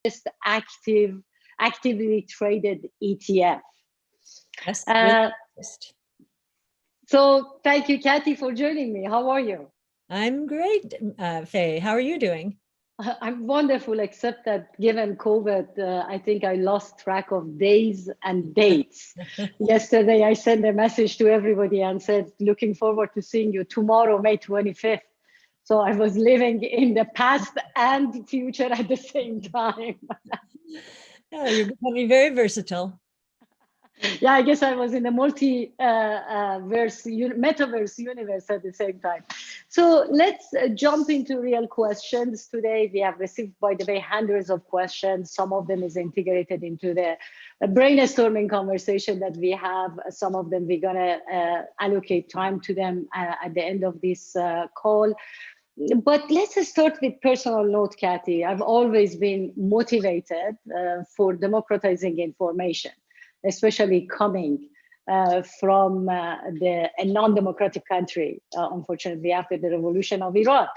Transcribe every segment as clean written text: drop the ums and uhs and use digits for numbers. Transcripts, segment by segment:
largest actively traded ETF. Yes. So thank you, Cathie, for joining me. How are you? I'm great, Fay. How are you doing? I'm wonderful, except that given COVID, I think I lost track of days and dates. Yesterday, I sent a message to everybody and said, looking forward to seeing you tomorrow, May 25th. So I was living in the past and future at the same time. Oh, you're becoming very versatile. Yeah, I guess I was in the metaverse universe at the same time. So let's jump into real questions today. We have received, by the way, hundreds of questions. Some of them is integrated into the brainstorming conversation that we have. Some of them we're gonna allocate time to them at the end of this call. But let's start with personal note, Cathie. I've always been motivated for democratizing information, especially coming from a non-democratic country, unfortunately, after the revolution of Iran.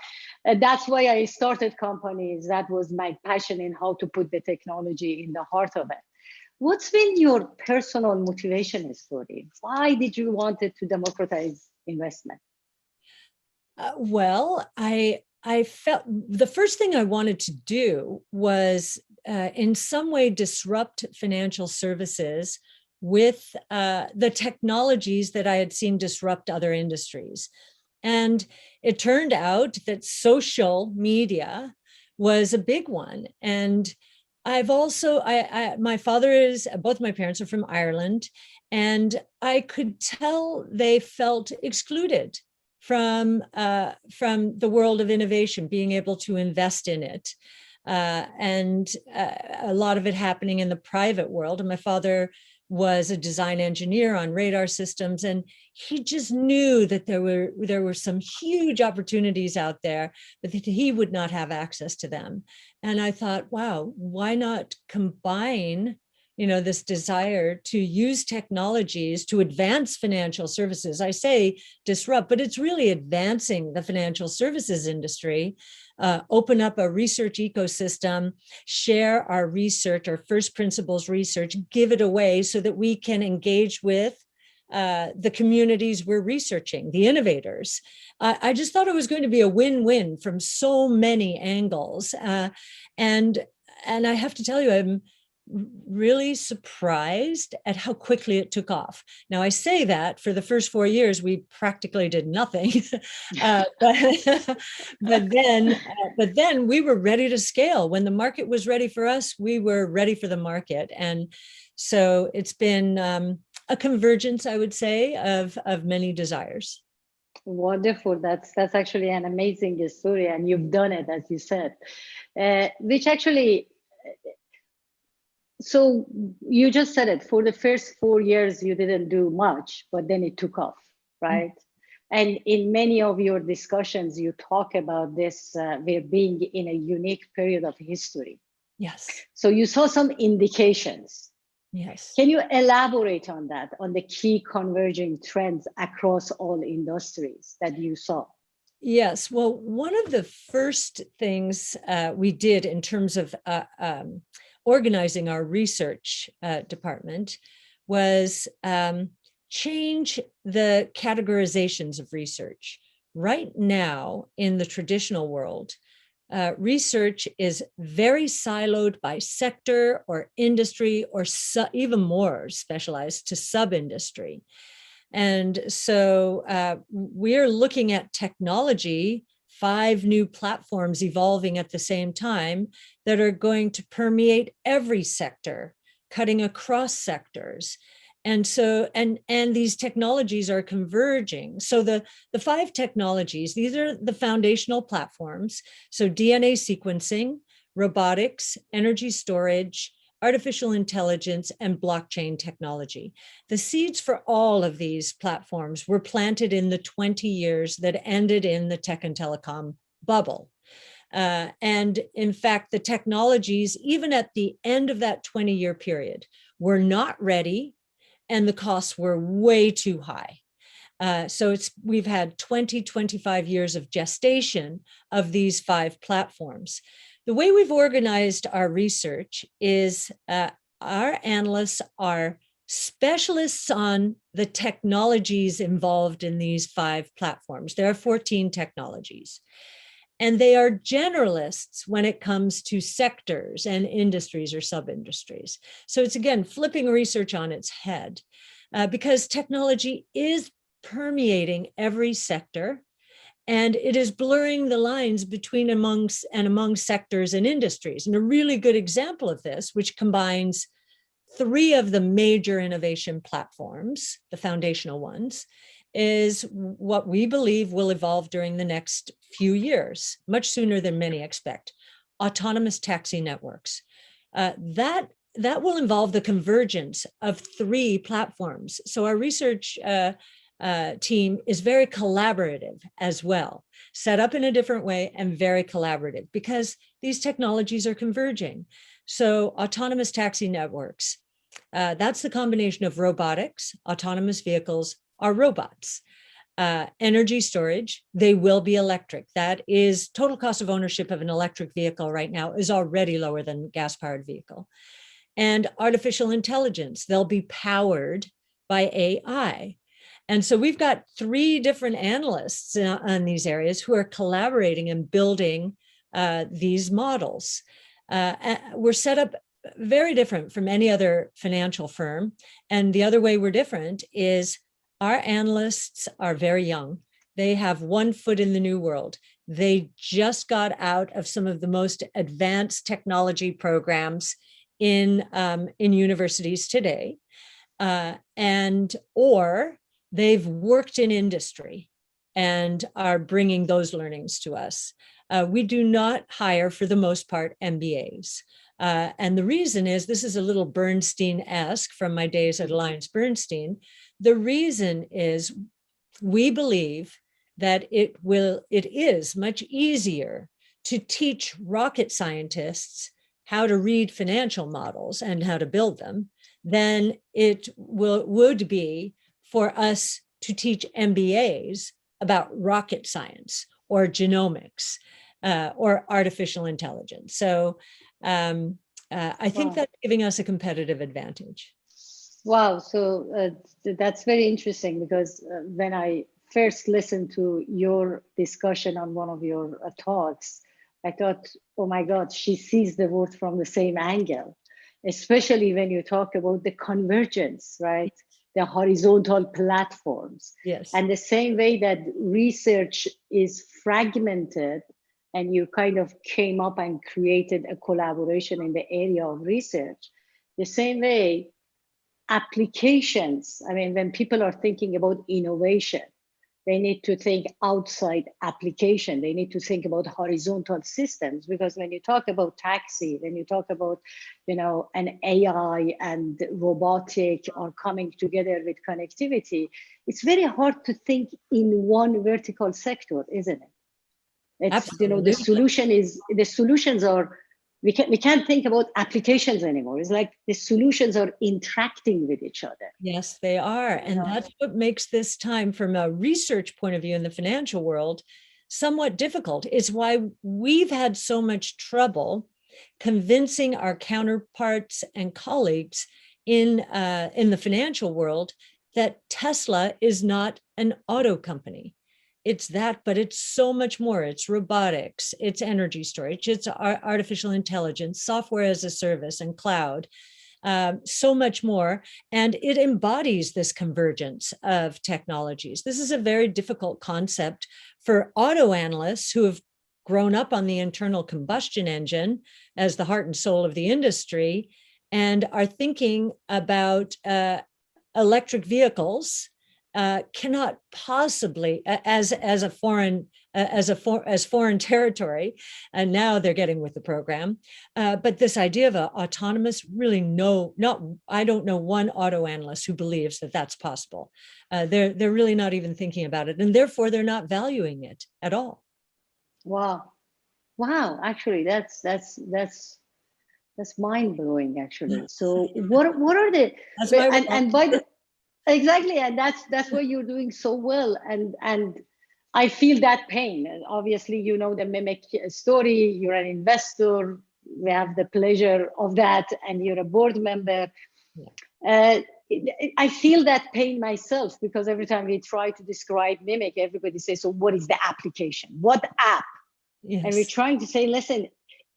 That's why I started companies. That was my passion in how to put the technology in the heart of it. What's been your personal motivation story? Why did you want to democratize investment? Well, I felt the first thing I wanted to do was in some way disrupt financial services with the technologies that I had seen disrupt other industries. And it turned out that social media was a big one. And I've also, my father is, both my parents are from Ireland, and I could tell they felt excluded from the world of innovation, being able to invest in it. And a lot of it happening in the private world. And my father was a design engineer on radar systems, and he just knew that there were some huge opportunities out there, but that he would not have access to them. And I thought, wow, why not combine this desire to use technologies to advance financial services? I say disrupt, but it's really advancing the financial services industry. Open up a research ecosystem, share our research, our first principles research, give it away so that we can engage with the communities we're researching, the innovators. I just thought it was going to be a win-win from so many angles. And I have to tell you, I'm really surprised at how quickly it took off. Now, I say that for the first 4 years, we practically did nothing, but then we were ready to scale. When the market was ready for us, we were ready for the market. And so it's been a convergence, I would say, of many desires. Wonderful. That's actually an amazing story, and you've done it, as you said, which actually. So you just said it, for the first 4 years, you didn't do much, but then it took off, right? Mm-hmm. And in many of your discussions, you talk about this, we're being in a unique period of history. Yes. So you saw some indications. Yes. Can you elaborate on that, on the key converging trends across all industries that you saw? Yes. Well, one of the first things we did in terms of organizing our research department was change the categorizations of research. Right now, in the traditional world, research is very siloed by sector or industry, or even more specialized to sub-industry. And so we're looking at technology, 5 new platforms evolving at the same time that are going to permeate every sector, cutting across sectors. And so, and these technologies are converging. So the 5 technologies, these are the foundational platforms. So DNA sequencing, robotics, energy storage, artificial intelligence, and blockchain technology. The seeds for all of these platforms were planted in the 20 years that ended in the tech and telecom bubble. And in fact, the technologies, even at the end of that 20-year period, were not ready, and the costs were way too high. So we've had 20, 25 years of gestation of these 5 platforms. The way we've organized our research is our analysts are specialists on the technologies involved in these 5 platforms. There are 14 technologies. And they are generalists when it comes to sectors and industries or sub-industries. So it's, again, flipping research on its head because technology is permeating every sector, and it is blurring the lines between among sectors and industries. And a really good example of this, which combines 3 of the major innovation platforms, the foundational ones, is what we believe will evolve during the next few years, much sooner than many expect: autonomous taxi networks. That will involve the convergence of 3 platforms. So our research team is very collaborative as well, set up in a different way and very collaborative because these technologies are converging. So autonomous taxi networks, that's the combination of robotics, autonomous vehicles are robots. Energy storage, they will be electric. That is total cost of ownership of an electric vehicle right now is already lower than a gas-powered vehicle. And artificial intelligence, they'll be powered by AI. And so we've got 3 different analysts on these areas who are collaborating and building these models. We're set up very different from any other financial firm. And the other way we're different is our analysts are very young. They have 1 foot in the new world. They just got out of some of the most advanced technology programs in universities today, or they've worked in industry and are bringing those learnings to us. We do not hire, for the most part, MBAs. And the reason is, this is a little Bernstein-esque from my days at Alliance Bernstein. The reason is we believe that it is much easier to teach rocket scientists how to read financial models and how to build them than it would be for us to teach MBAs about rocket science or genomics or artificial intelligence. So I think that's giving us a competitive advantage. Wow, so that's very interesting because when I first listened to your discussion on one of your talks, I thought, oh my God, she sees the world from the same angle, especially when you talk about the convergence, right? The horizontal platforms. Yes. And the same way that research is fragmented, and you kind of came up and created a collaboration in the area of research, the same way applications, I mean, when people are thinking about innovation, they need to think outside application. They need to think about horizontal systems, because when you talk about taxi, when you talk about, an AI and robotic are coming together with connectivity, it's very hard to think in one vertical sector, isn't it? It's, Absolutely. the solutions are, we can't think about applications anymore. It's like the solutions are interacting with each other. Yes, they are. And that's what makes this time, from a research point of view in the financial world, somewhat difficult. It's why we've had so much trouble convincing our counterparts and colleagues in the financial world that Tesla is not an auto company. It's that, but it's so much more. It's robotics, it's energy storage, it's artificial intelligence, software as a service, and cloud. So much more. And it embodies this convergence of technologies. This is a very difficult concept for auto analysts who have grown up on the internal combustion engine as the heart and soul of the industry and are thinking about electric vehicles. Cannot possibly, as foreign territory, and now they're getting with the program. But this idea of autonomous, really I don't know one auto analyst who believes that that's possible. They're really not even thinking about it, and therefore they're not valuing it at all. Wow. Actually, that's mind blowing. Actually, so what are the and by the exactly, and that's why you're doing so well. And I feel that pain. Obviously, you know the Mimic story. You're an investor. We have the pleasure of that, and you're a board member. Yeah. I feel that pain myself, because every time we try to describe Mimic, everybody says, so what is the application? What app? Yes. And we're trying to say, listen,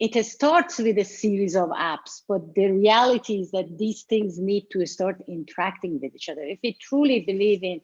it starts with a series of apps, but the reality is that these things need to start interacting with each other. If we truly believe in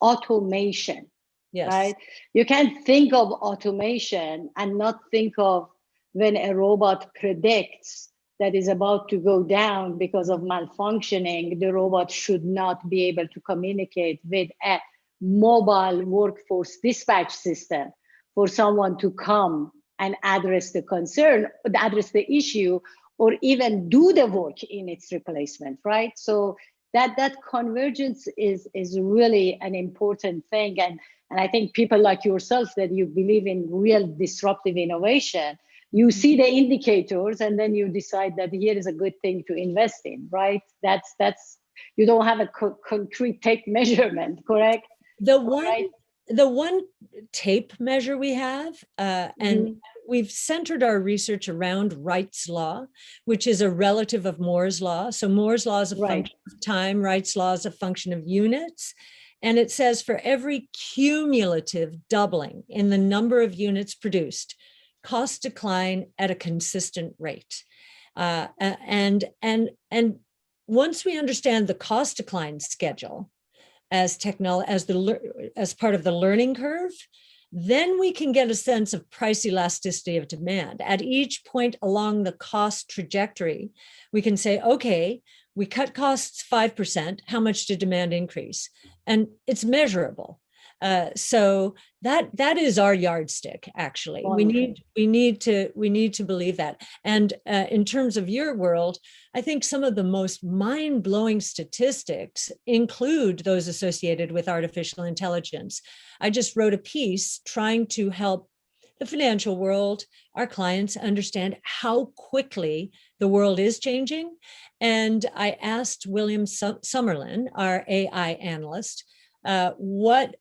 automation, Yes. right? You can't think of automation and not think of when a robot predicts that is about to go down because of malfunctioning, the robot should not be able to communicate with a mobile workforce dispatch system for someone to come and address the concern, address the issue, or even do the work in its replacement, right? So that convergence is really an important thing. And I think people like yourself, that you believe in real disruptive innovation, you see the indicators and then you decide that here is a good thing to invest in, right? That's you don't have a concrete tape measurement, correct? The one tape measure we have, and we've centered our research around Wright's law, which is a relative of Moore's law. So Moore's law is a function of time, Wright's law is a function of units. And it says for every cumulative doubling in the number of units produced, costs decline at a consistent rate. And once we understand the cost decline schedule as part of the learning curve, then we can get a sense of price elasticity of demand. At each point along the cost trajectory, we can say, okay, we cut costs 5%, how much did demand increase? And it's measurable. So that is our yardstick. Actually, we need to believe that. And in terms of your world, I think some of the most mind-blowing statistics include those associated with artificial intelligence. I just wrote a piece trying to help the financial world, our clients, understand how quickly the world is changing. And I asked William Summerlin, our AI analyst, what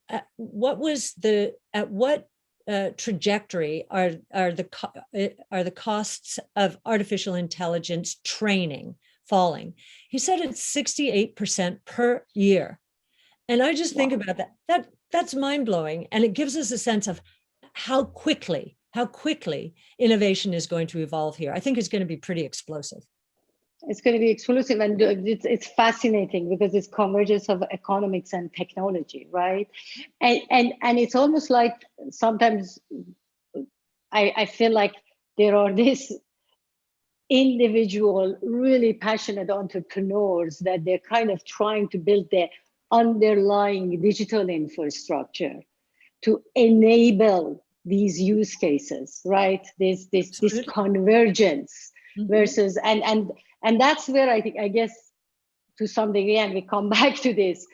trajectory are the costs of artificial intelligence training falling? He said it's 68% per year. And I just think about that. That's mind-blowing. And it gives us a sense of how quickly innovation is going to evolve here. I think it's going to be pretty explosive. It's going to be explosive, and it's fascinating because it's convergence of economics and technology, right? And it's almost like sometimes I feel like there are these individual, really passionate entrepreneurs that they're kind of trying to build the underlying digital infrastructure to enable these use cases, right? This convergence versus and that's where I think, I guess, to some degree, and we come back to this,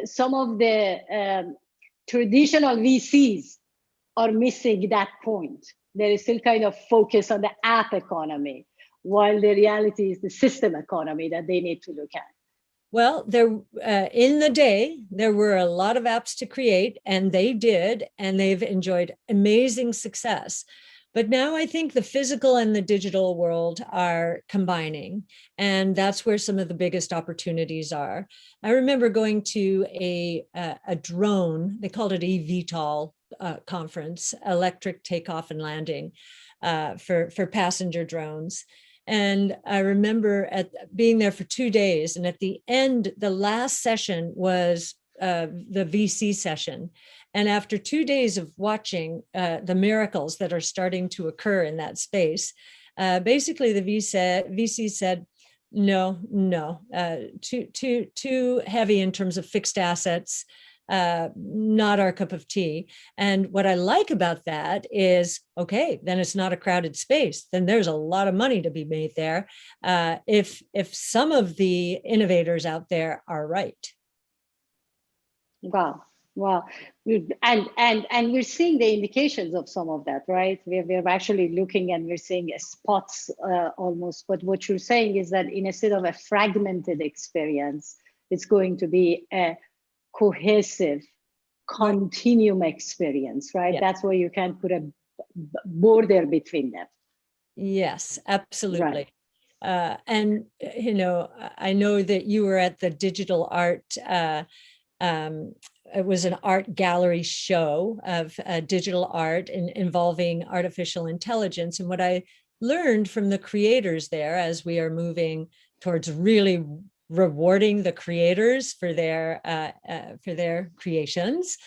some of the traditional VCs are missing that point. There is still kind of focus on the app economy, while the reality is the system economy that they need to look at. Well, in the day, there were a lot of apps to create, and they did, and they've enjoyed amazing success. But now I think the physical and the digital world are combining, and that's where some of the biggest opportunities are. I remember going to a drone, they called it eVTOL conference, electric takeoff and landing for passenger drones. And I remember being there for 2 days, and at the end, the last session was the VC session. And after 2 days of watching the miracles that are starting to occur in that space, basically the VC said, no, too heavy in terms of fixed assets, not our cup of tea. And what I like about that is, okay, then it's not a crowded space. Then there's a lot of money to be made there if some of the innovators out there are right. Wow. And we're seeing the indications of some of that, right? We're actually looking and we're seeing spots almost. But what you're saying is that instead of a fragmented experience, it's going to be a cohesive, continuum experience, right? Yeah. That's where you can put a border between them. Yes, absolutely. Right. And, I know that you were at the digital art, it was an art gallery show of digital art involving artificial intelligence. And what I learned from the creators there, as we are moving towards really rewarding the creators for their creations,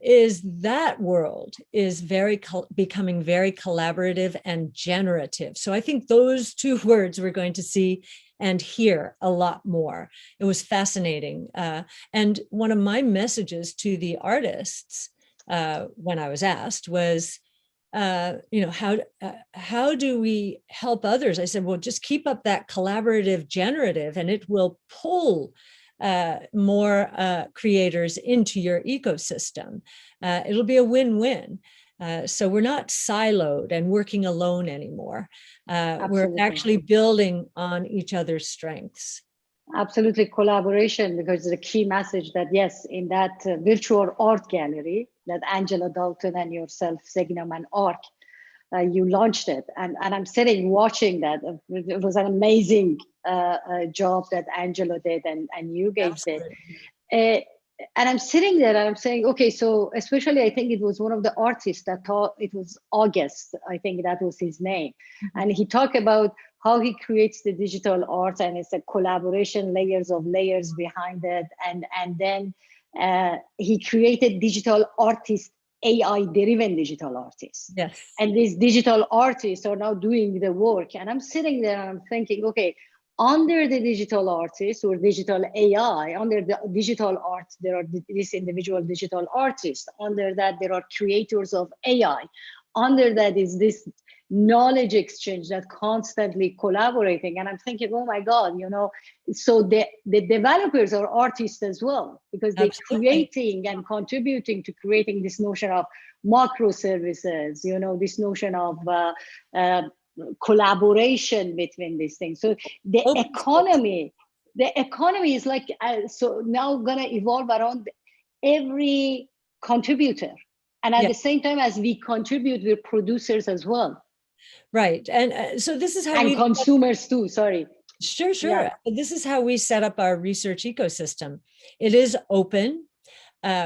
is that world is becoming very collaborative and generative. So I think those two words we're going to see and hear a lot more. It was fascinating. And one of my messages to the artists when I was asked was, how do we help others? I said, well, just keep up that collaborative generative and it will pull more creators into your ecosystem. It'll be a win-win. So we're not siloed and working alone anymore. We're actually building on each other's strengths. Absolutely, collaboration, because the key message that yes, in that virtual art gallery that Angela Dalton and yourself, Signum and Arc, you launched it, and I'm sitting watching that. It was an amazing job that Angela did and you guys did. And I'm sitting there and I'm saying, okay, so especially I think it was one of the artists that thought it was August, I think that was his name. Mm-hmm. And he talked about how he creates the digital art, and it's a collaboration, layers behind it. And then he created digital artists, AI-driven digital artists. Yes. And these digital artists are now doing the work. And I'm sitting there and I'm thinking, okay, under the digital artists or digital AI, under the digital art, there are these individual digital artists. Under that, there are creators of AI. Under that is this knowledge exchange that constantly collaborating. And I'm thinking, oh my God, so the developers are artists as well, because they're creating and contributing to creating this notion of microservices, this notion of collaboration between these things. So the economy is like, so now gonna evolve around every contributor. And at the same time, as we contribute, we're producers as well. Right. And so this is how we consumers too, sorry. Sure. Yeah. This is how we set up our research ecosystem. It is open.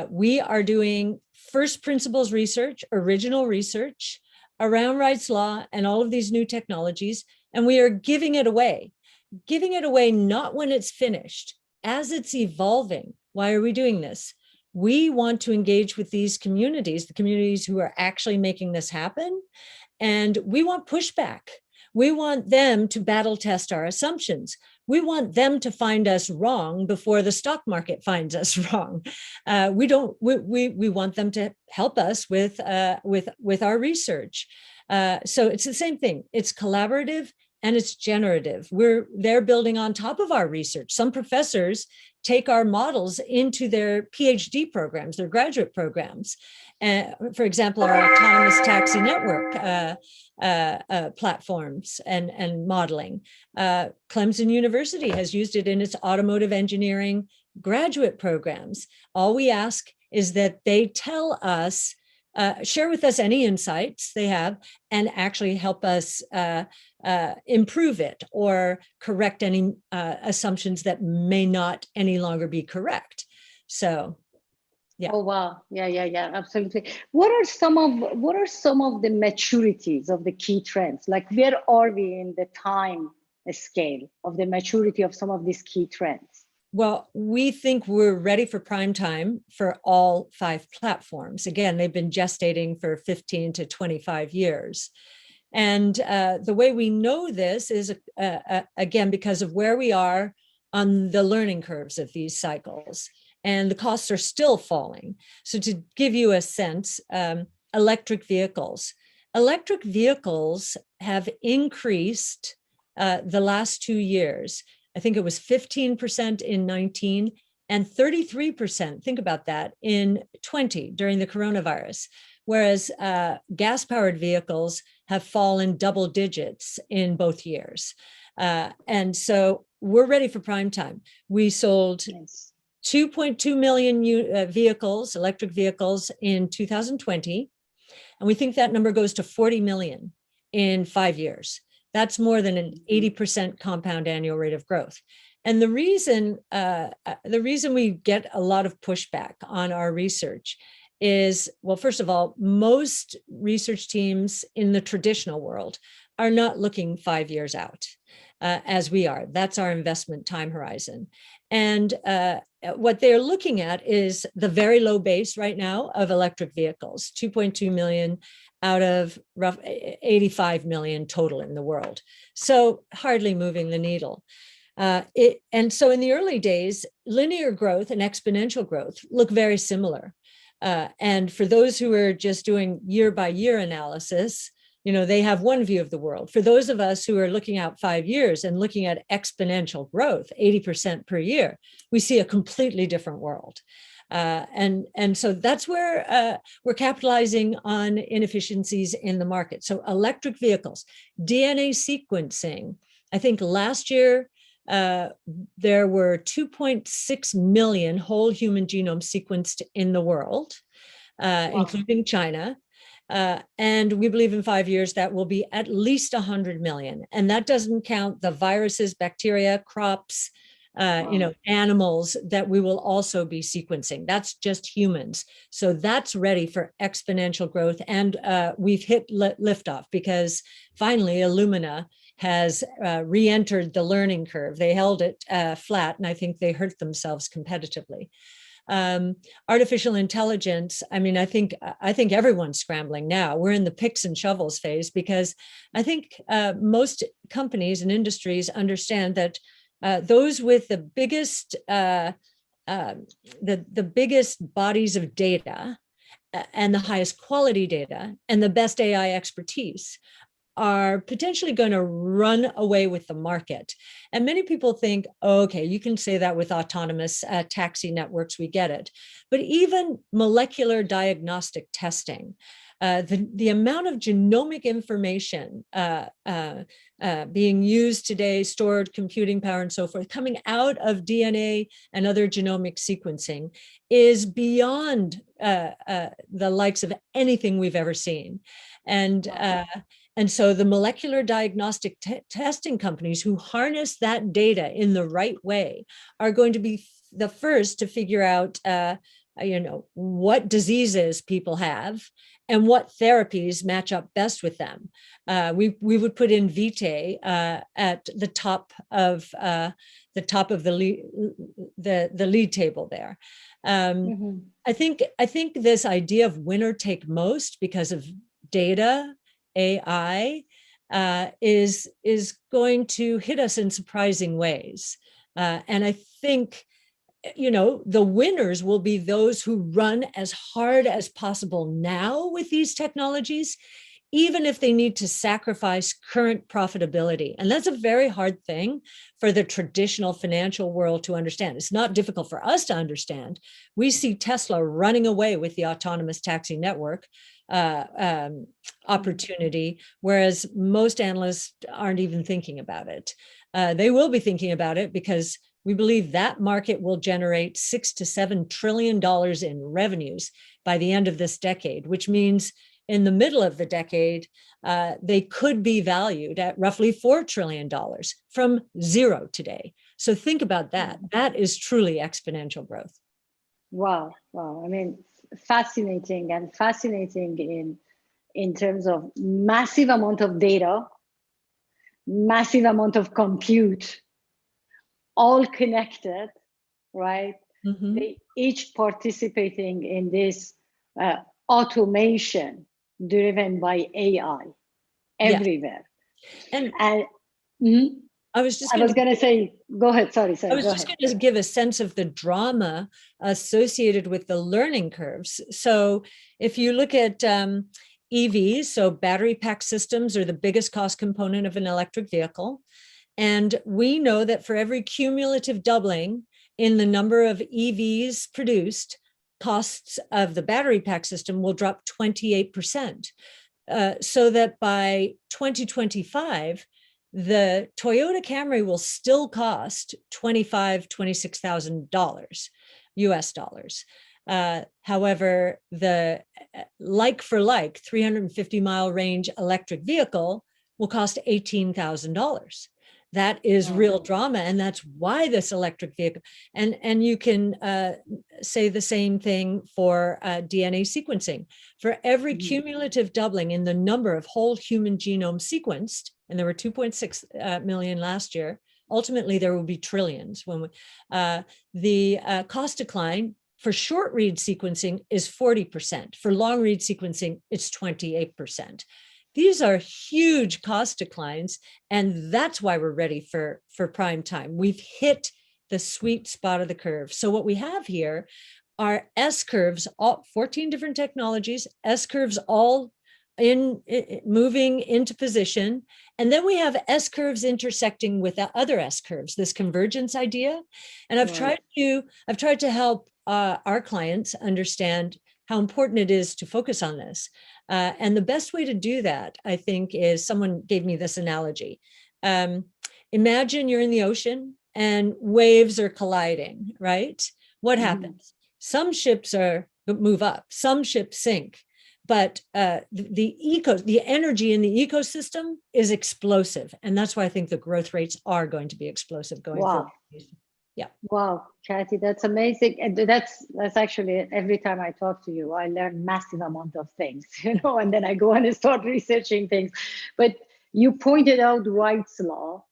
We are doing first principles research, original research around rights law and all of these new technologies. And we are giving it away not when it's finished, as it's evolving. Why are we doing this? We want to engage with these communities, the communities who are actually making this happen. And we want pushback. We want them to battle test our assumptions. We want them to find us wrong before the stock market finds us wrong. We want them to help us with our research. So it's the same thing. It's collaborative and it's generative. They're building on top of our research. Some professors take our models into their PhD programs, their graduate programs. For example, our autonomous taxi network platforms and modeling. Clemson University has used it in its automotive engineering graduate programs. All we ask is that they tell us, share with us any insights they have, and actually help us improve it or correct any assumptions that may not any longer be correct. So, yeah. Oh wow, yeah, absolutely. What are some of the maturities of the key trends? Like, where are we in the time scale of the maturity of some of these key trends? Well, we think we're ready for prime time for all 5 platforms. Again, they've been gestating for 15 to 25 years. And the way we know this is, again, because of where we are on the learning curves of these cycles. And the costs are still falling. So to give you a sense, electric vehicles have increased the last 2 years. I think it was 15% in 19 and 33%, think about that, in 20 during the coronavirus. Whereas gas-powered vehicles have fallen double digits in both years. And so we're ready for prime time. We sold 2.2 million vehicles, electric vehicles in 2020. And we think that number goes to 40 million in 5 years. That's more than an 80% compound annual rate of growth. And the reason we get a lot of pushback on our research is, well, first of all, most research teams in the traditional world are not looking 5 years out, as we are. That's our investment time horizon. And what they're looking at is the very low base right now of electric vehicles, 2.2 million out of rough 85 million total in the world. So hardly moving the needle. And so in the early days, linear growth and exponential growth look very similar. And for those who are just doing year by year analysis, they have one view of the world. For those of us who are looking out 5 years and looking at exponential growth, 80% per year, we see a completely different world. And so that's where we're capitalizing on inefficiencies in the market. So electric vehicles, DNA sequencing. I think last year, there were 2.6 million whole human genomes sequenced in the world, including China. And we believe in 5 years that will be at least 100 million. And that doesn't count the viruses, bacteria, crops, animals that we will also be sequencing. That's just humans. So that's ready for exponential growth. And we've hit liftoff because finally Illumina has re-entered the learning curve. They held it flat, and I think they hurt themselves competitively. Artificial intelligence, I think everyone's scrambling now. We're in the picks and shovels phase because I think most companies and industries understand that those with the biggest bodies of data and the highest quality data and the best AI expertise are potentially going to run away with the market. And many people think, oh, okay, you can say that with autonomous taxi networks, we get it. But even molecular diagnostic testing, the amount of genomic information being used today, stored computing power and so forth, coming out of DNA and other genomic sequencing is beyond the likes of anything we've ever seen. And so the molecular diagnostic testing companies who harness that data in the right way are going to be the first to figure out, what diseases people have and what therapies match up best with them. We would put in Vitae at the top of the lead table there. I think this idea of winner take most because of data, AI is going to hit us in surprising ways. And I think, the winners will be those who run as hard as possible now with these technologies, even if they need to sacrifice current profitability. And that's a very hard thing for the traditional financial world to understand. It's not difficult for us to understand. We see Tesla running away with the autonomous taxi network opportunity, whereas most analysts aren't even thinking about it. They will be thinking about it because we believe that market will generate $6 to $7 trillion in revenues by the end of this decade, which means in the middle of the decade, they could be valued at roughly $4 trillion from zero today. So think about that. That is truly exponential growth. Wow. Fascinating in terms of massive amount of data, massive amount of compute, all connected, right? Mm-hmm. They each participating in this automation driven by AI everywhere. Yeah. And I was going to say, go ahead. Sorry. I was just going to give a sense of the drama associated with the learning curves. So if you look at EVs, so battery pack systems are the biggest cost component of an electric vehicle. And we know that for every cumulative doubling in the number of EVs produced, costs of the battery pack system will drop 28%. So that by 2025, the Toyota Camry will still cost $26,000 US dollars. However, the like for like 350-mile range electric vehicle will cost $18,000. That is real drama, and that's why this electric vehicle. And you can say the same thing for DNA sequencing. For every cumulative doubling in the number of whole human genome sequenced, and there were 2.6 million last year. Ultimately, there will be trillions. When the cost decline for short read sequencing is 40%. For long read sequencing, it's 28%. These are huge cost declines, and that's why we're ready for prime time. We've hit the sweet spot of the curve. So what we have here are S curves, all 14 different technologies, S curves all in moving into position. And then we have S curves intersecting with other S curves, this convergence idea. And I've tried to help our clients understand how important it is to focus on this. And the best way to do that, I think, is someone gave me this analogy. Imagine you're in the ocean and waves are colliding, right? What happens? Some ships move up, some ships sink, but the energy in the ecosystem is explosive. And that's why I think the growth rates are going to be explosive going forward. Yeah. Wow, Cathie, that's amazing. And that's actually, every time I talk to you, I learn massive amount of things, and then I go and start researching things. But you pointed out Wright's law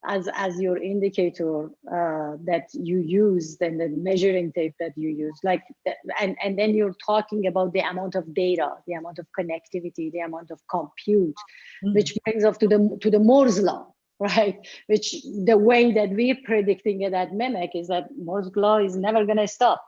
as your indicator that you used, and the measuring tape that you use, and then you're talking about the amount of data, the amount of connectivity, the amount of compute, which brings us to the Moore's law. Right, which the way that we're predicting it at Mimic is that Moore's law is never going to stop.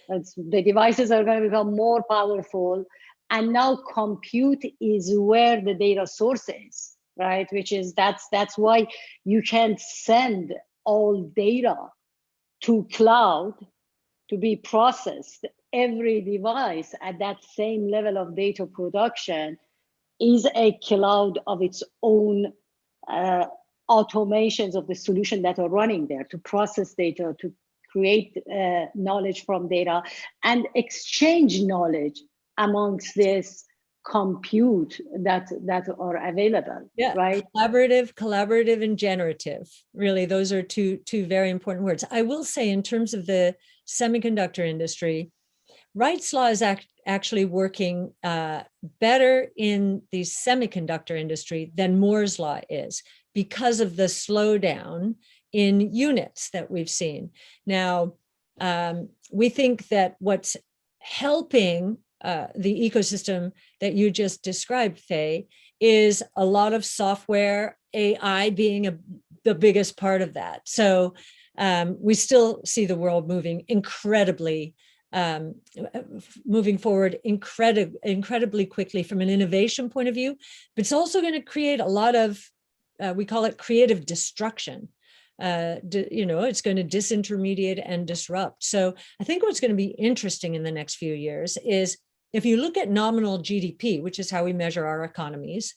The devices are going to become more powerful, and now compute is where the data source is, right? Which is that's why you can't send all data to cloud to be processed. Every device at that same level of data production is a cloud of its own. Automations of the solution that are running there to process data, to create knowledge from data, and exchange knowledge amongst this compute that are available. Yeah, right. Collaborative, and generative. Really, those are two very important words. I will say, in terms of the semiconductor industry, Wright's law is actually working better in the semiconductor industry than Moore's law is, because of the slowdown in units that we've seen. Now, we think that what's helping the ecosystem that you just described, Fay, is a lot of software, AI being the biggest part of that. So we still see the world moving moving forward incredibly quickly from an innovation point of view, but it's also going to create a lot of we call it creative destruction. It's going to disintermediate and disrupt. So I think what's going to be interesting in the next few years is, if you look at nominal GDP, which is how we measure our economies,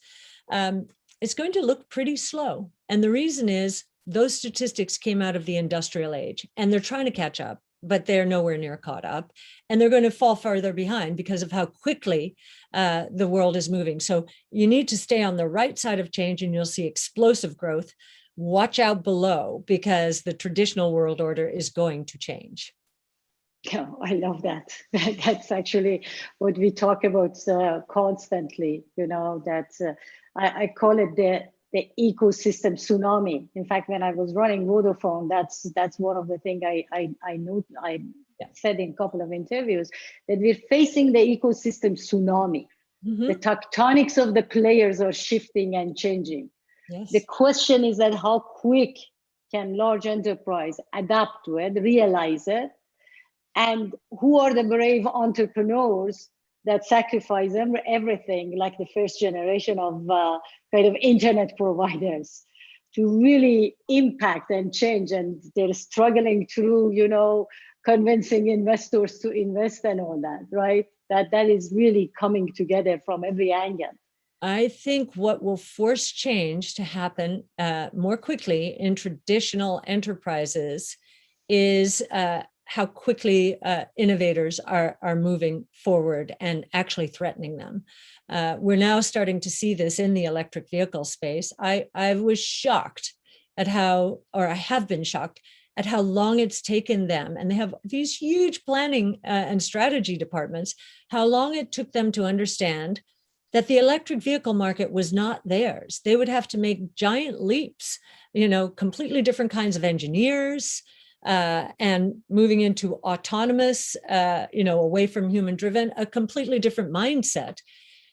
it's going to look pretty slow. And the reason is those statistics came out of the industrial age, and they're trying to catch up, but they're nowhere near caught up, and they're going to fall farther behind because of how quickly the world is moving. So you need to stay on the right side of change, and you'll see explosive growth. Watch out below, because the traditional world order is going to change. Yeah, I love that. That's actually what we talk about constantly. I call it the ecosystem tsunami. In fact, when I was running Vodafone, that's one of the things I said in a couple of interviews, that we're facing the ecosystem tsunami. The tectonics of the players are shifting and changing. Yes. The question is that how quick can large enterprise adapt to it, realize it, and who are the brave entrepreneurs that sacrifice everything, like the first generation of kind of internet providers, to really impact and change. And they're struggling through, convincing investors to invest and all that, right? That is really coming together from every angle. I think what will force change to happen more quickly in traditional enterprises is how quickly innovators are moving forward and actually threatening them. We're now starting to see this in the electric vehicle space. I was shocked at how, or I have been shocked at how long it's taken them, and they have these huge planning and strategy departments, how long it took them to understand that the electric vehicle market was not theirs. They would have to make giant leaps, completely different kinds of engineers, and moving into autonomous, away from human driven, a completely different mindset.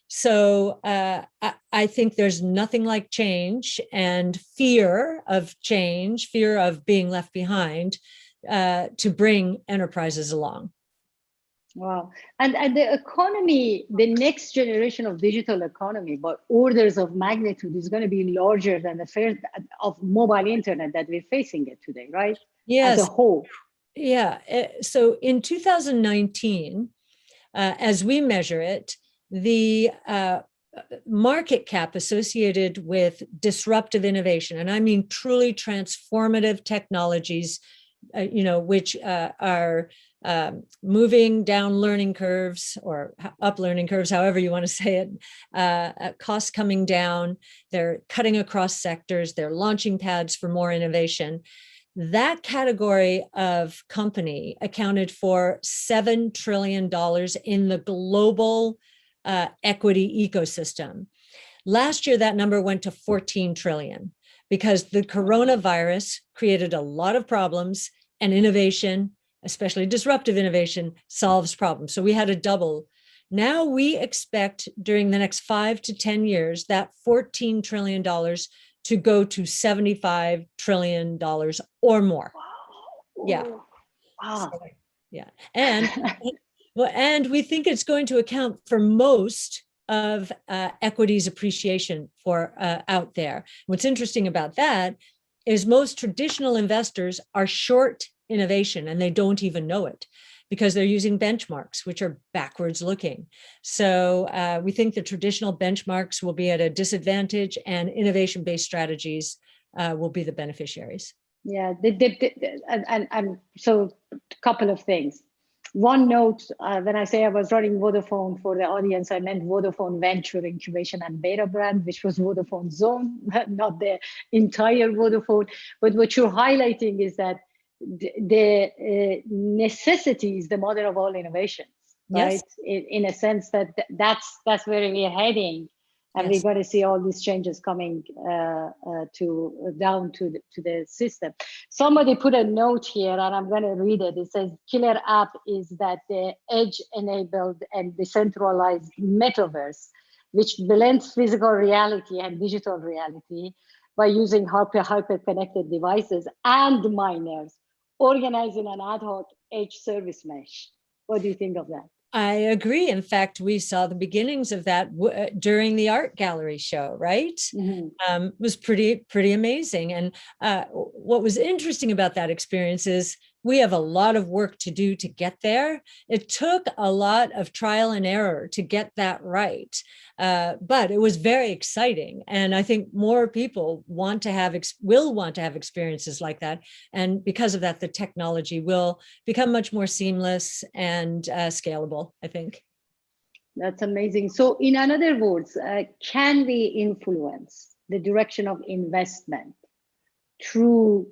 So I think there's nothing like change, and fear of change, fear of being left behind, to bring enterprises along. Wow. And the economy, the next generation of digital economy, by orders of magnitude, is going to be larger than the first of mobile internet that we're facing it today, right? Yes. As a whole. Yeah. So in 2019, as we measure it, the market cap associated with disruptive innovation, and I mean truly transformative technologies, which are moving down learning curves or up learning curves, however you want to say it, costs coming down, they're cutting across sectors, they're launching pads for more innovation. That category of company accounted for $7 trillion in the global equity ecosystem. Last year, that number went to 14 trillion because the coronavirus created a lot of problems, and innovation, especially disruptive innovation, solves problems. So we had a double. Now we expect during the next 5 to 10 years that $14 trillion to go to $75 trillion or more. Wow. Yeah. Wow. So, yeah. And we think it's going to account for most of equities appreciation for out there. What's interesting about that is most traditional investors are short innovation, and they don't even know it because they're using benchmarks, which are backwards looking. So we think the traditional benchmarks will be at a disadvantage, and innovation-based strategies will be the beneficiaries. Yeah, and so a couple of things. One note, when I say I was running Vodafone for the audience, I meant Vodafone Venture Incubation and Beta Brand, which was Vodafone Zone, not the entire Vodafone. But what you're highlighting is that the necessity is the mother of all innovations, right? Yes. In a sense that that's where we're heading. And yes, we're going to see all these changes coming down to the system. Somebody put a note here, and I'm going to read it. It says, killer app is that the edge-enabled and decentralized metaverse, which blends physical reality and digital reality by using hyper-connected devices and miners, organized in an ad hoc edge service mesh. What do you think of that? I agree. In fact, we saw the beginnings of that during the art gallery show, right? Mm-hmm. It was pretty amazing. And what was interesting about that experience is we have a lot of work to do to get there. It took a lot of trial and error to get that right. But it was very exciting. And I think more people will want to have experiences like that. And because of that, the technology will become much more seamless and scalable, I think. That's amazing. So in other words, can we influence the direction of investment toward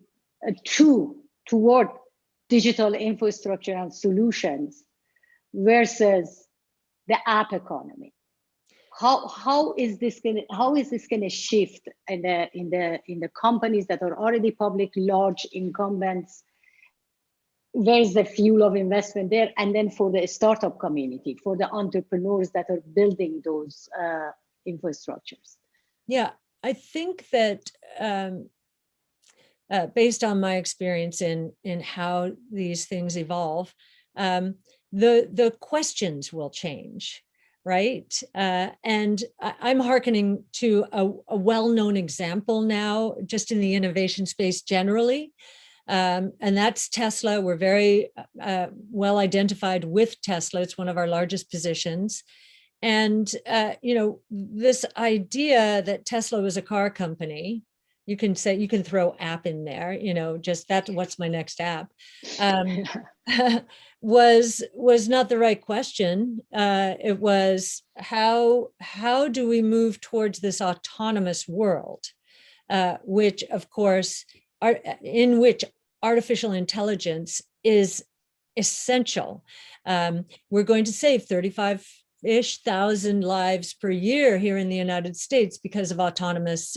digital infrastructure and solutions versus the app economy? How is this gonna shift in the companies that are already public, large incumbents? Where's the fuel of investment there? And then for the startup community, for the entrepreneurs that are building those infrastructures. Yeah, I think that based on my experience in how these things evolve, the questions will change, right? And I'm hearkening to a well-known example now, just in the innovation space generally, and that's Tesla. We're very well identified with Tesla. It's one of our largest positions. And, this idea that Tesla was a car company, you can throw app in there, just that's what's my next app, was not the right question. It was how do we move towards this autonomous world, which of course in which artificial intelligence is essential. We're going to save 35,000 lives per year here in the United States because of autonomous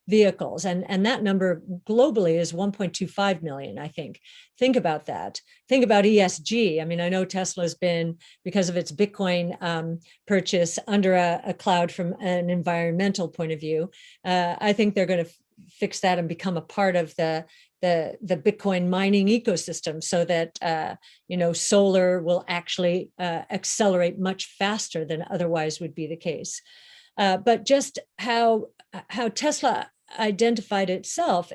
vehicles. And that number globally is 1.25 million, I think. Think about that. Think about ESG. I mean, I know Tesla's been, because of its Bitcoin purchase, under a cloud from an environmental point of view. I think they're going to fix that and become a part of the Bitcoin mining ecosystem, so that solar will actually accelerate much faster than otherwise would be the case. But just how Tesla identified itself,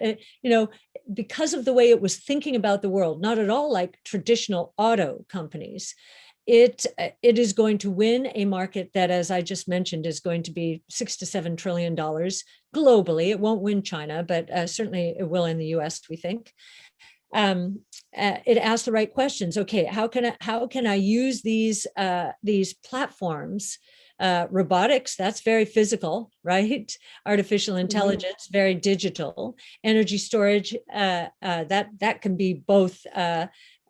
because of the way it was thinking about the world, not at all like traditional auto companies. It is going to win a market that, as I just mentioned, is going to be $6 to $7 trillion globally. It won't win China, but certainly it will in the US, we think. It asked the right questions. Okay, how can I use these platforms? Robotics, that's very physical, right? Artificial intelligence, very digital. Energy storage, that can be both.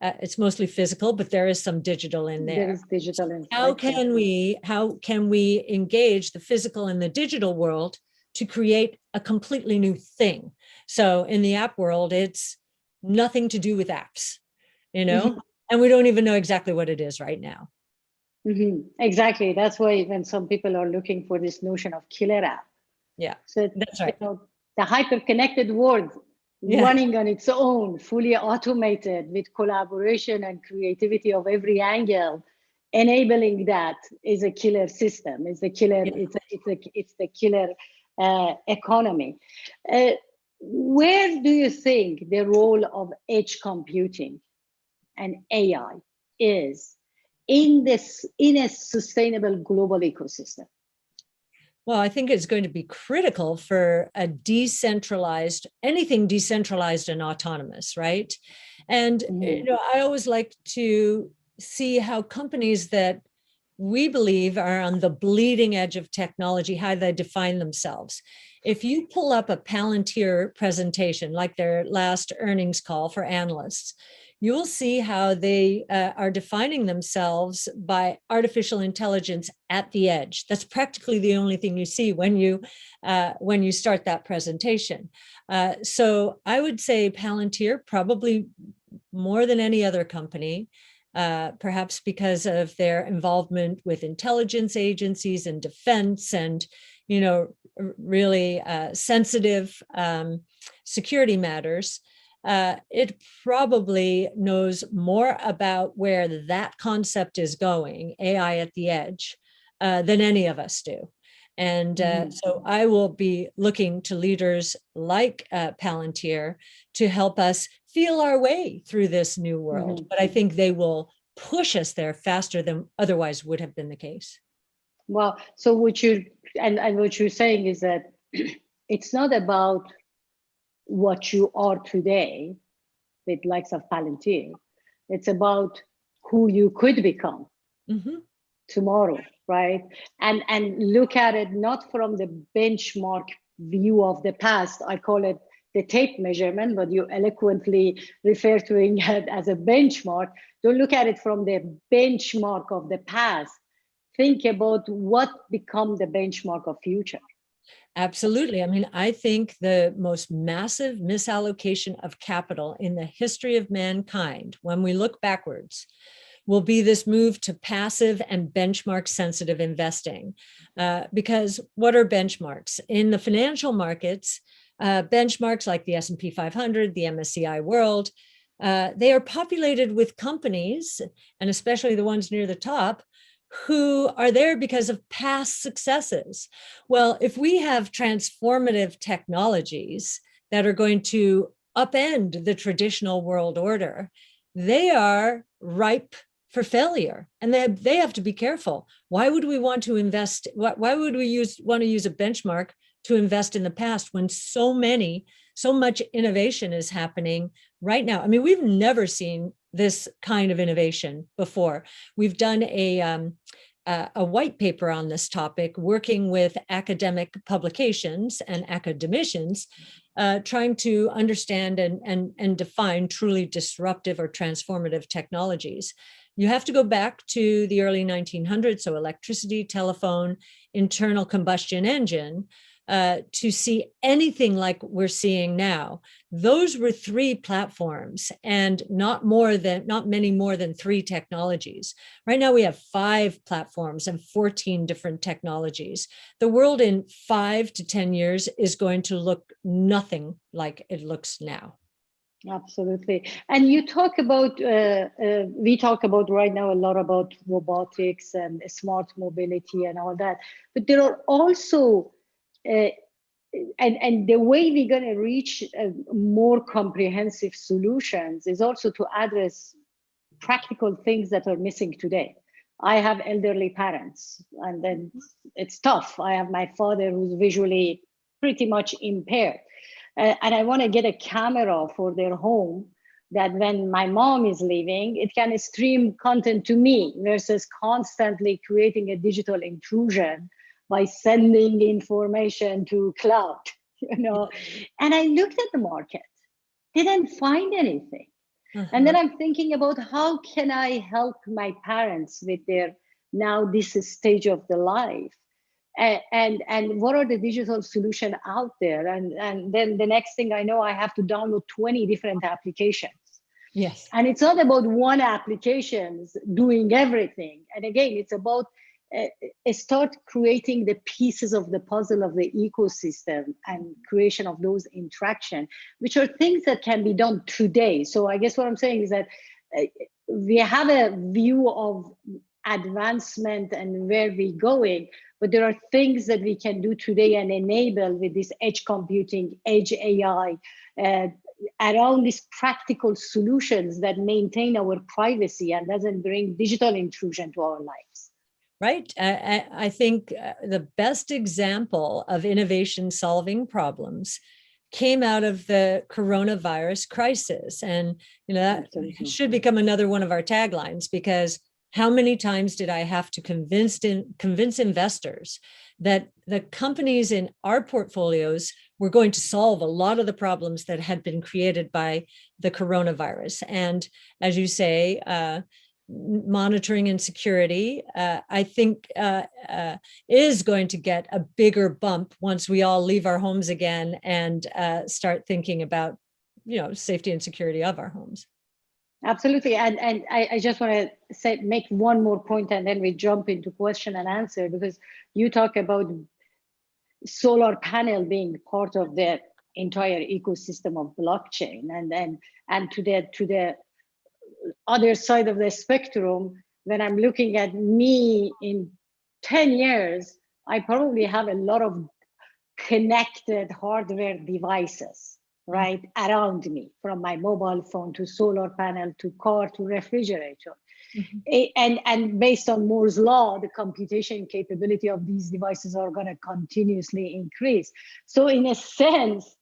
It's mostly physical, but there is some digital in there. There is digital in how can we engage the physical and the digital world to create a completely new thing? So in the app world, it's nothing to do with apps, and we don't even know exactly what it is right now. Exactly. That's why when some people are looking for this notion of killer app. Yeah, so that's right. The hyper-connected world, running on its own, fully automated, with collaboration and creativity of every angle, enabling that is a killer system. It's the killer. It's the killer economy. Where do you think the role of edge computing and AI is in a sustainable global ecosystem? Well, I think it's going to be critical for anything decentralized and autonomous, right? And I always like to see how companies that we believe are on the bleeding edge of technology, how they define themselves. If you pull up a Palantir presentation, like their last earnings call for analysts, you will see how they are defining themselves by artificial intelligence at the edge. That's practically the only thing you see when you start that presentation. So I would say Palantir, probably more than any other company, perhaps because of their involvement with intelligence agencies and defense and, really sensitive security matters. It probably knows more about where that concept is going, AI at the edge, than any of us do. And so I will be looking to leaders like Palantir to help us feel our way through this new world. But I think they will push us there faster than otherwise would have been the case. Well, so what you're saying is that it's not about what you are today with likes of Palantir. It's about who you could become tomorrow, right? And look at it not from the benchmark view of the past. I call it the tape measurement, but you eloquently refer to it as a benchmark. Don't look at it from the benchmark of the past. Think about what become the benchmark of future. Absolutely. I mean, I think the most massive misallocation of capital in the history of mankind, when we look backwards, will be this move to passive and benchmark sensitive investing. Because what are benchmarks? In the financial markets, benchmarks like the S&P 500, the MSCI World, they are populated with companies, and especially the ones near the top, who are there because of past successes. Well, if we have transformative technologies that are going to upend the traditional world order, they are ripe for failure, and they have to be careful. Why would we want to invest? Why would we want to use a benchmark to invest in the past when so much innovation is happening right now? I mean, we've never seen this kind of innovation before. We've done a white paper on this topic, working with academic publications and academicians, trying to understand and define truly disruptive or transformative technologies. You have to go back to the early 1900s, so electricity, telephone, internal combustion engine, to see anything like we're seeing now. Those were 3 platforms and not many more than 3 technologies. Right now we have 5 platforms and 14 different technologies. The world in 5 to 10 years is going to look nothing like it looks now. Absolutely. And you talk about, we talk about right now a lot about robotics and smart mobility and all that, but there are also and the way we're going to reach more comprehensive solutions is also to address practical things that are missing today. I have elderly parents, and then it's tough. I have my father who's visually pretty much impaired, and I want to get a camera for their home that when my mom is leaving, it can stream content to me versus constantly creating a digital intrusion by sending information to cloud, And I looked at the market, didn't find anything. And then I'm thinking about how can I help my parents with their now this stage of the life, and what are the digital solutions out there? And then the next thing I know, I have to download 20 different applications. Yes. And it's not about one application doing everything. And again, it's about start creating the pieces of the puzzle of the ecosystem and creation of those interaction, which are things that can be done today. So I guess what I'm saying is that we have a view of advancement and where we're going, but there are things that we can do today and enable with this edge computing, edge AI, around these practical solutions that maintain our privacy and doesn't bring digital intrusion to our lives. Right. I think the best example of innovation solving problems came out of the coronavirus crisis. And, that Absolutely. Should become another one of our taglines, because how many times did I have to convince investors that the companies in our portfolios were going to solve a lot of the problems that had been created by the coronavirus? And as you say, monitoring and security, I think, is going to get a bigger bump once we all leave our homes again and start thinking about, safety and security of our homes. Absolutely. And I just want to make one more point, and then we jump into question and answer, because you talk about solar panel being part of the entire ecosystem of blockchain, and to the other side of the spectrum, when I'm looking at me in 10 years, I probably have a lot of connected hardware devices, right, around me, from my mobile phone to solar panel to car to refrigerator. Mm-hmm. And based on Moore's law, the computation capability of these devices are going to continuously increase. So in a sense,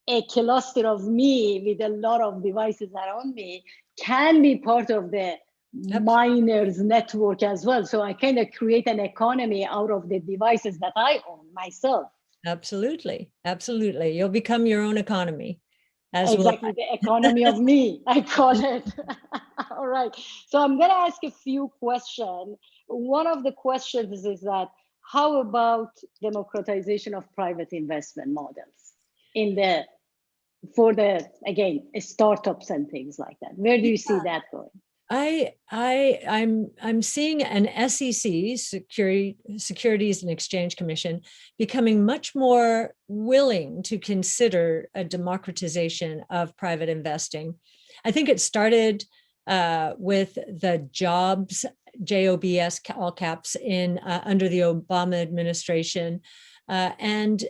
a cluster of me with a lot of devices around me can be part of the miners network as well. So I kind of create an economy out of the devices that I own myself. Absolutely. Absolutely. You'll become your own economy. Exactly, the economy of me, I call it. All right. So I'm going to ask a few questions. One of the questions is that, how about democratization of private investment models for again, startups and things like that? Where do you see that going? I'm seeing an SEC, Securities and Exchange Commission, becoming much more willing to consider a democratization of private investing. I think it started with the jobs, JOBS, all caps, in under the Obama administration, and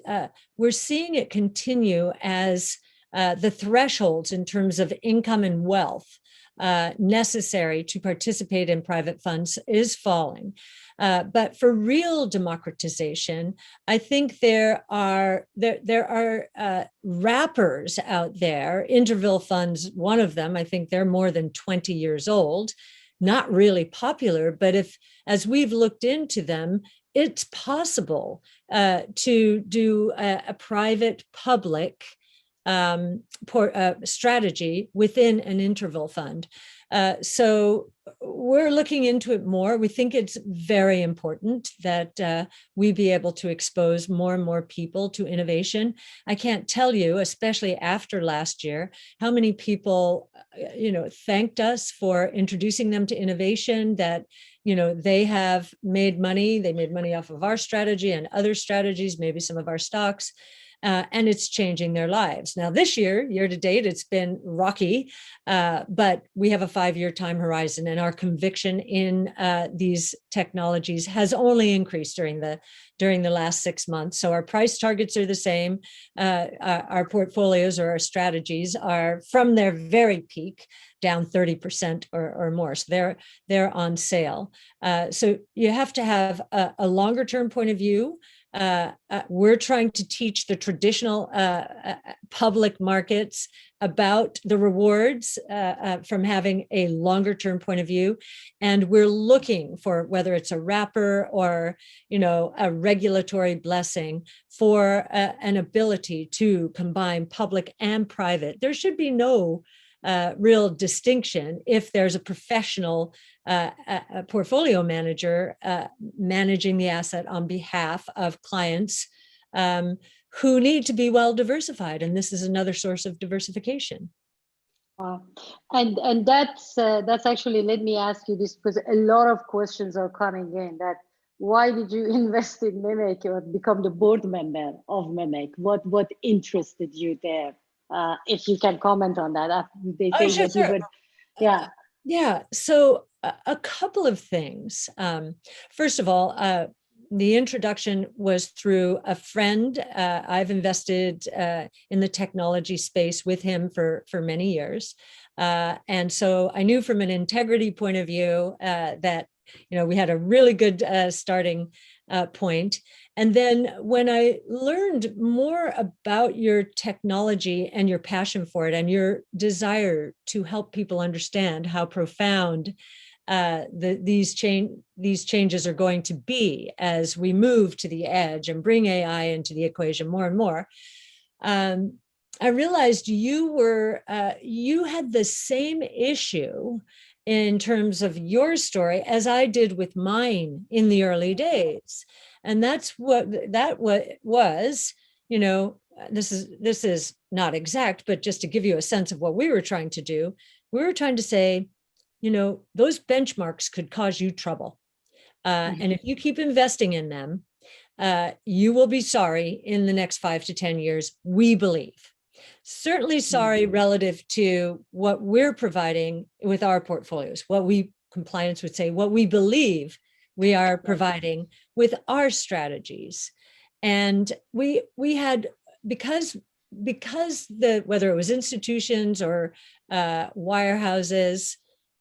we're seeing it continue as the thresholds in terms of income and wealth necessary to participate in private funds is falling. But for real democratization, I think there are wrappers out there. Interval funds, one of them. I think they're more than 20 years old, not really popular. But if, as we've looked into them, it's possible to do a private public strategy within an interval fund. So we're looking into it more. We think it's very important that we be able to expose more and more people to innovation. I can't tell you, especially after last year, how many people, thanked us for introducing them to innovation, that they have made money. They made money off of our strategy and other strategies, maybe some of our stocks. And it's changing their lives. Now, this year to date, it's been rocky, but we have a 5-year time horizon, and our conviction in these technologies has only increased during the last 6 months. So our price targets are the same. Our portfolios or our strategies are from their very peak down 30% or more. So they're on sale. So you have to have a longer term point of view. We're trying to teach the traditional public markets about the rewards from having a longer term point of view. And we're looking for, whether it's a wrapper or, a regulatory blessing, for an ability to combine public and private. There should be no real distinction if there's a professional a portfolio manager managing the asset on behalf of clients who need to be well diversified. And this is another source of diversification. And that's actually, let me ask you this, because a lot of questions are coming in, that why did you invest in Mimic or become the board member of Mimic? What interested you there? If you can comment on that. They say that you would, yeah. Yeah, so a couple of things. First of all, the introduction was through a friend. I've invested in the technology space with him for many years. And so I knew from an integrity point of view that, we had a really good starting point. And then when I learned more about your technology and your passion for it and your desire to help people understand how profound these changes are going to be as we move to the edge and bring AI into the equation more and more, I realized you had the same issue in terms of your story as I did with mine in the early days. And that's what was, this is not exact, but just to give you a sense of what we were trying to do, we were trying to say, those benchmarks could cause you trouble. And if you keep investing in them, you will be sorry in the next 5 to 10 years, we believe. Certainly sorry relative to what we're providing with our portfolios, compliance would say, what we believe we are providing with our strategies. And we had, because whether it was institutions or wirehouses,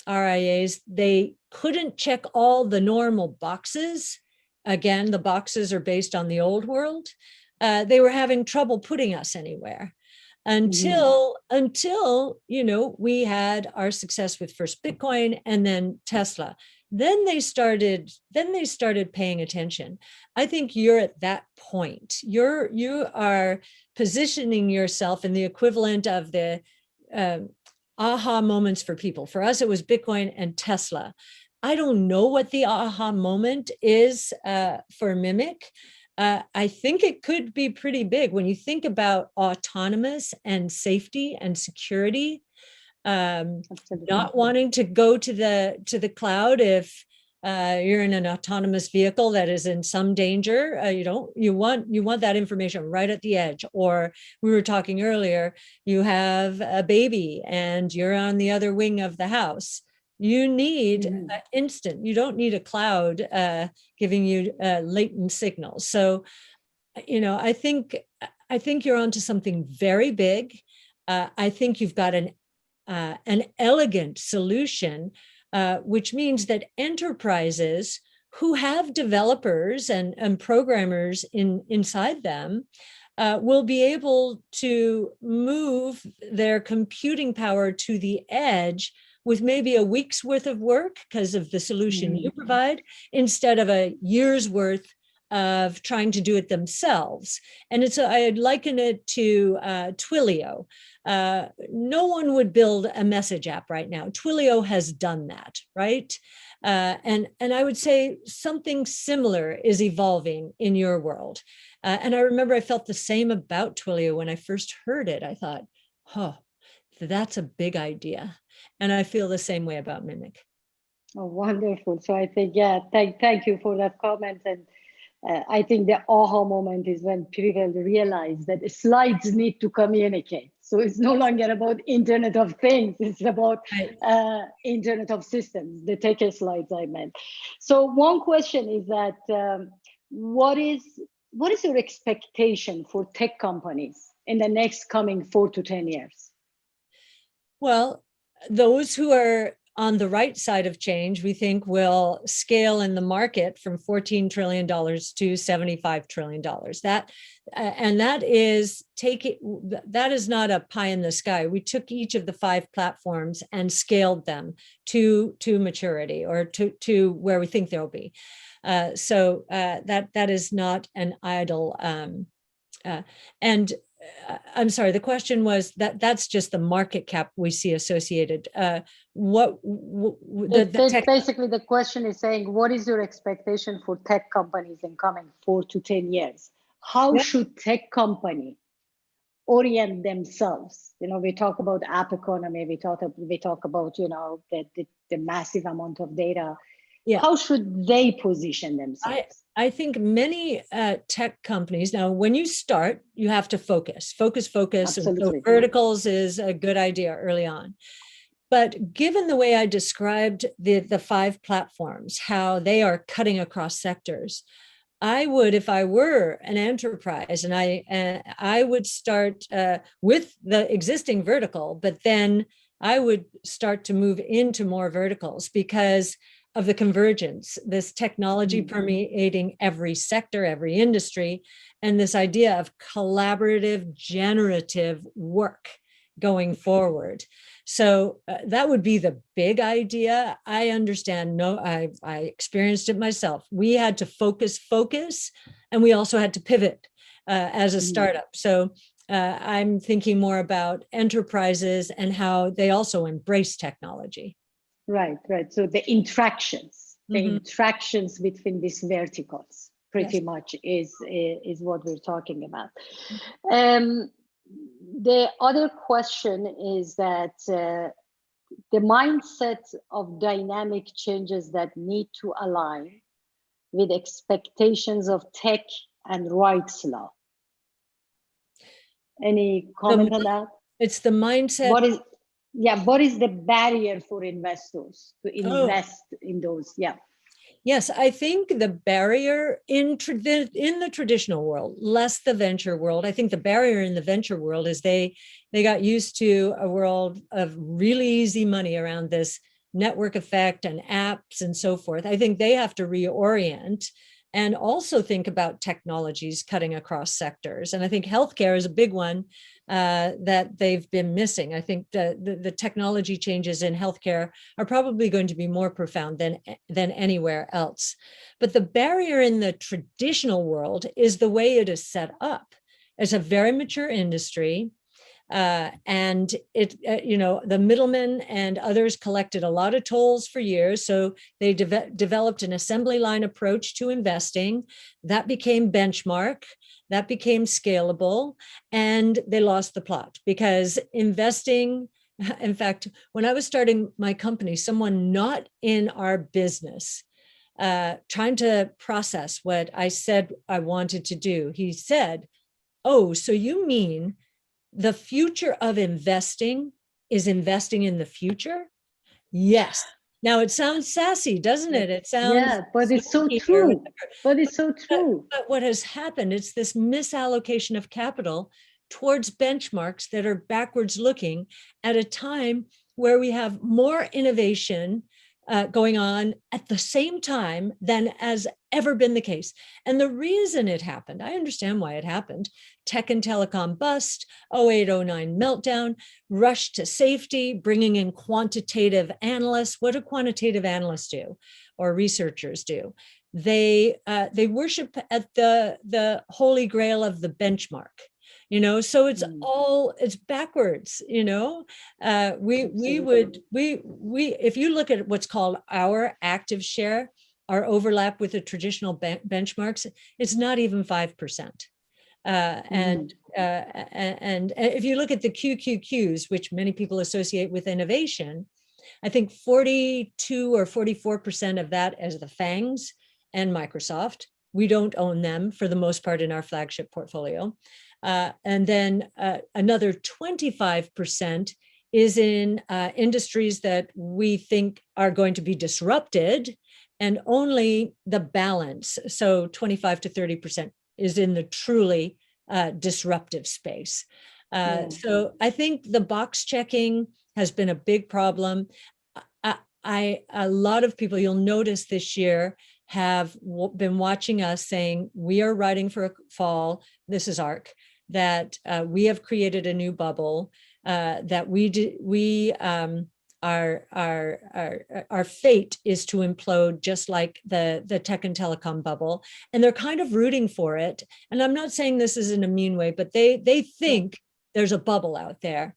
RIAs, they couldn't check all the normal boxes. Again, the boxes are based on the old world. They were having trouble putting us anywhere until we had our success with first Bitcoin and then Tesla. Then they started paying attention. I think you're at that point. You are positioning yourself in the equivalent of the aha moments for people. For us, it was Bitcoin and Tesla. I don't know what the aha moment is for Mimic. I think it could be pretty big when you think about autonomous and safety and security. Not wanting to go to the cloud if you're in an autonomous vehicle that is in some danger. You want that information right at the edge. Or we were talking earlier, you have a baby and you're on the other wing of the house. You need instant. You don't need a cloud giving you latent signals. So, I think you're onto something very big. I think you've got an an elegant solution, which means that enterprises who have developers and programmers inside them will be able to move their computing power to the edge with maybe a week's worth of work because of the solution you provide, instead of a year's worth of trying to do it themselves. And I'd liken it to Twilio. No one would build a message app right now. Twilio has done that, right? And I would say something similar is evolving in your world. And I remember I felt the same about Twilio when I first heard it. I thought, oh, that's a big idea. And I feel the same way about Mimic. Oh, wonderful. So I think, yeah, thank you for that comment. And I think the aha moment is when people realize that slides need to communicate. So it's no longer about Internet of Things, it's about Internet of Systems, the tech slides I meant. So one question is that what is your expectation for tech companies in the next coming 4 to 10 years? Well, those who are on the right side of change, we think will scale in the market from $14 trillion to $75 trillion. That is not a pie in the sky. We took each of the 5 platforms and scaled them to maturity, or to where we think they'll be. So that is not an idle. I'm sorry, the question was that's just the market cap we see associated. Basically, the question is saying, what is your expectation for tech companies in coming 4 to 10 years? How should tech company orient themselves? We talk about app economy, we talk about, the massive amount of data. Yeah. How should they position themselves? I think many tech companies, now when you start, you have to focus. And so verticals is a good idea early on. But given the way I described the 5 platforms, how they are cutting across sectors, I would, if I were an enterprise, and I would start with the existing vertical, but then I would start to move into more verticals because of the convergence, this technology permeating every sector, every industry, and this idea of collaborative, generative work going forward. So that would be the big idea. I understand. I experienced it myself. We had to focus, and we also had to pivot as a startup. So I'm thinking more about enterprises and how they also embrace technology. Right. So the interactions between these verticals pretty much is what we're talking about. The other question is that the mindset of dynamic changes that need to align with expectations of tech and rights law. Any comment on that? It's the mindset. What is the barrier for investors to invest in those? Yeah. Yes, I think the barrier in the traditional world, less the venture world. I think the barrier in the venture world is they got used to a world of really easy money around this network effect and apps and so forth. I think they have to reorient and also think about technologies cutting across sectors. And I think healthcare is a big one that they've been missing. I think the technology changes in healthcare are probably going to be more profound than anywhere else. But the barrier in the traditional world is the way it is set up. It's a very mature industry. And the middlemen and others collected a lot of tolls for years. So they developed an assembly line approach to investing that became benchmark, that became scalable, and they lost the plot because investing. In fact, when I was starting my company, someone not in our business, trying to process what I said I wanted to do, he said, "Oh, so you mean the future of investing is investing in the future?" Yes. Now it sounds sassy, doesn't it? It sounds but it's so true. But it's so true. But what has happened, it's this misallocation of capital towards benchmarks that are backwards looking at a time where we have more innovation going on at the same time than has ever been the case. And the reason it happened, I understand why it happened. Tech and telecom bust, 0809 meltdown, rush to safety, bringing in quantitative analysts. What do quantitative analysts do or researchers do? They worship at the holy grail of the benchmark. So it's backwards. If you look at what's called our active share, our overlap with the traditional benchmarks, it's not even 5%. And if you look at the QQQs, which many people associate with innovation, I think 42 or 44% of that is the FANGs and Microsoft. We don't own them for the most part in our flagship portfolio. And then another 25% is in industries that we think are going to be disrupted, and only the balance, so 25 to 30%, is in the truly disruptive space. So I think the box checking has been a big problem. A lot of people, you'll notice this year, have been watching us saying, we are writing for a fall. This is ARC. That we have created a new bubble, that our fate is to implode just like the tech and telecom bubble, and they're kind of rooting for it. And I'm not saying this is in a mean way, but they think there's a bubble out there.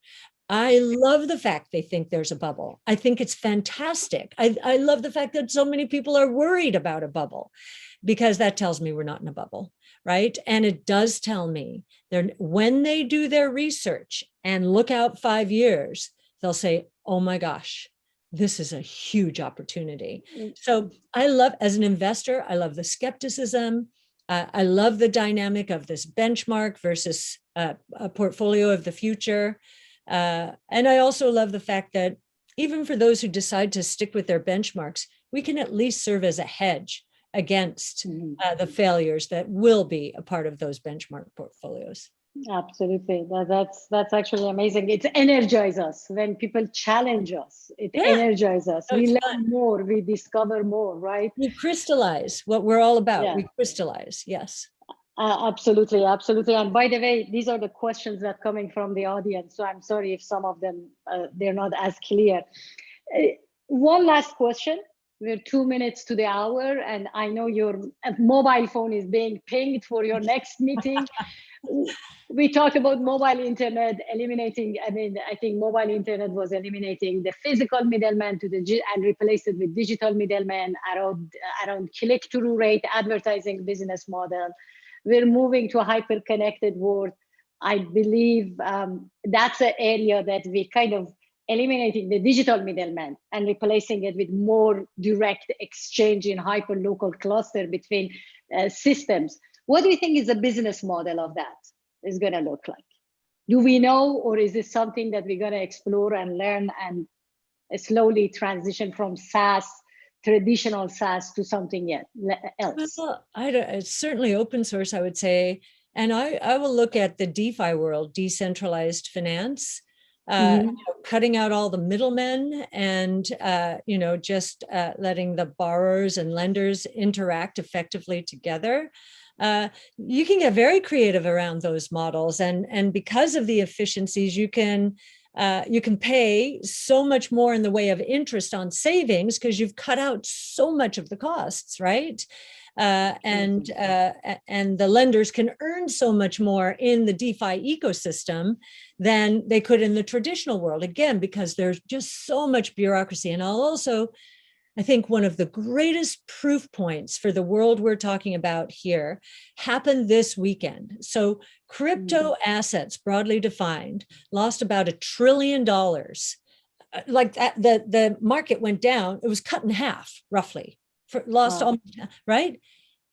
I love the fact they think there's a bubble. I think it's fantastic. I love the fact that so many people are worried about a bubble, because that tells me we're not in a bubble, right? And it does tell me when they do their research and look out 5 years, they'll say, oh my gosh, this is a huge opportunity. So I love, as an investor, I love the skepticism. I love the dynamic of this benchmark versus a portfolio of the future. And I also love the fact that even for those who decide to stick with their benchmarks, we can at least serve as a hedge against the failures that will be a part of those benchmark portfolios. Absolutely. That's actually amazing. It energizes us when people challenge us. It energizes us. We learn more, we discover more, right? We crystallize what we're all about. We crystallize, yes. Absolutely. And by the way, these are the questions that are coming from the audience. So I'm sorry if some of them, they're not as clear. One last question. We're 2 minutes to the hour, and I know your mobile phone is being pinged for your next meeting. We talk about mobile internet eliminating. I think mobile internet was eliminating the physical middleman and replaced it with digital middleman around click-through rate, advertising business model. We're moving to a hyper-connected world. I believe that's an area that we kind of eliminating the digital middleman and replacing it with more direct exchange in hyper-local cluster between systems. What do you think is the business model of that is going to look like? Do we know, or is this something that we're going to explore and learn and slowly transition from traditional SaaS to something else? Well, it's certainly open source, I would say. And I will look at the DeFi world, decentralized finance, cutting out all the middlemen and, just letting the borrowers and lenders interact effectively together. You can get very creative around those models. And because of the efficiencies, you can pay so much more in the way of interest on savings because you've cut out so much of the costs, right? And the lenders can earn so much more in the DeFi ecosystem than they could in the traditional world, again, because there's just so much bureaucracy. And I think one of the greatest proof points for the world we're talking about here happened this weekend. So crypto assets, broadly defined, lost about $1 trillion. Like the market went down, it was cut in half, roughly. Almost, right?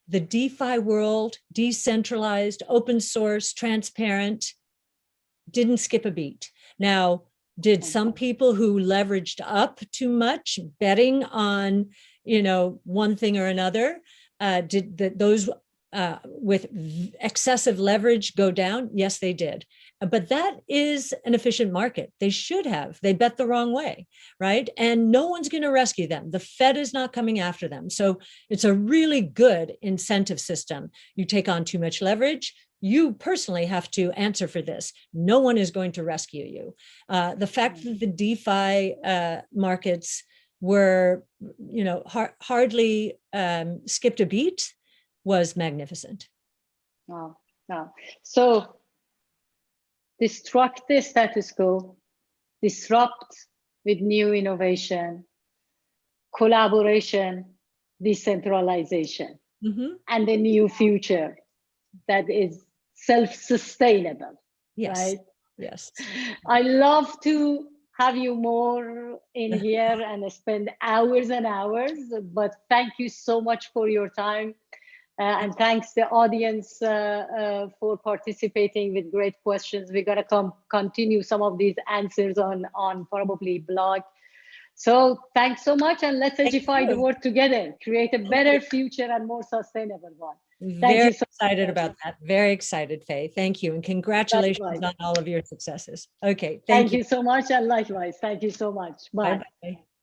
The DeFi world, decentralized, open source, transparent, didn't skip a beat. Now, did some people who leveraged up too much, betting on, one thing or another, those with excessive leverage go down? Yes, they did. But that is an efficient market. They should have. They bet the wrong way, right? And no one's going to rescue them. The Fed is not coming after them. So it's a really good incentive system. You take on too much leverage, you personally have to answer for this. No one is going to rescue you. The fact that the DeFi markets were, hardly skipped a beat was magnificent. Wow. Wow. So destruct the status quo, disrupt with new innovation, collaboration, decentralization, and a new future that is self-sustainable. Yes. Right? Yes. I love to have you more in here and spend hours and hours, but thank you so much for your time. And thanks the audience for participating with great questions. We're going to continue some of these answers on probably blog. So thanks so much, and let's edify the world together, create a better future and more sustainable one. Very excited about that. Very excited, Fay. Thank you. And congratulations on all of your successes. Okay. Thank you so much. And likewise, thank you so much. Bye. Bye-bye.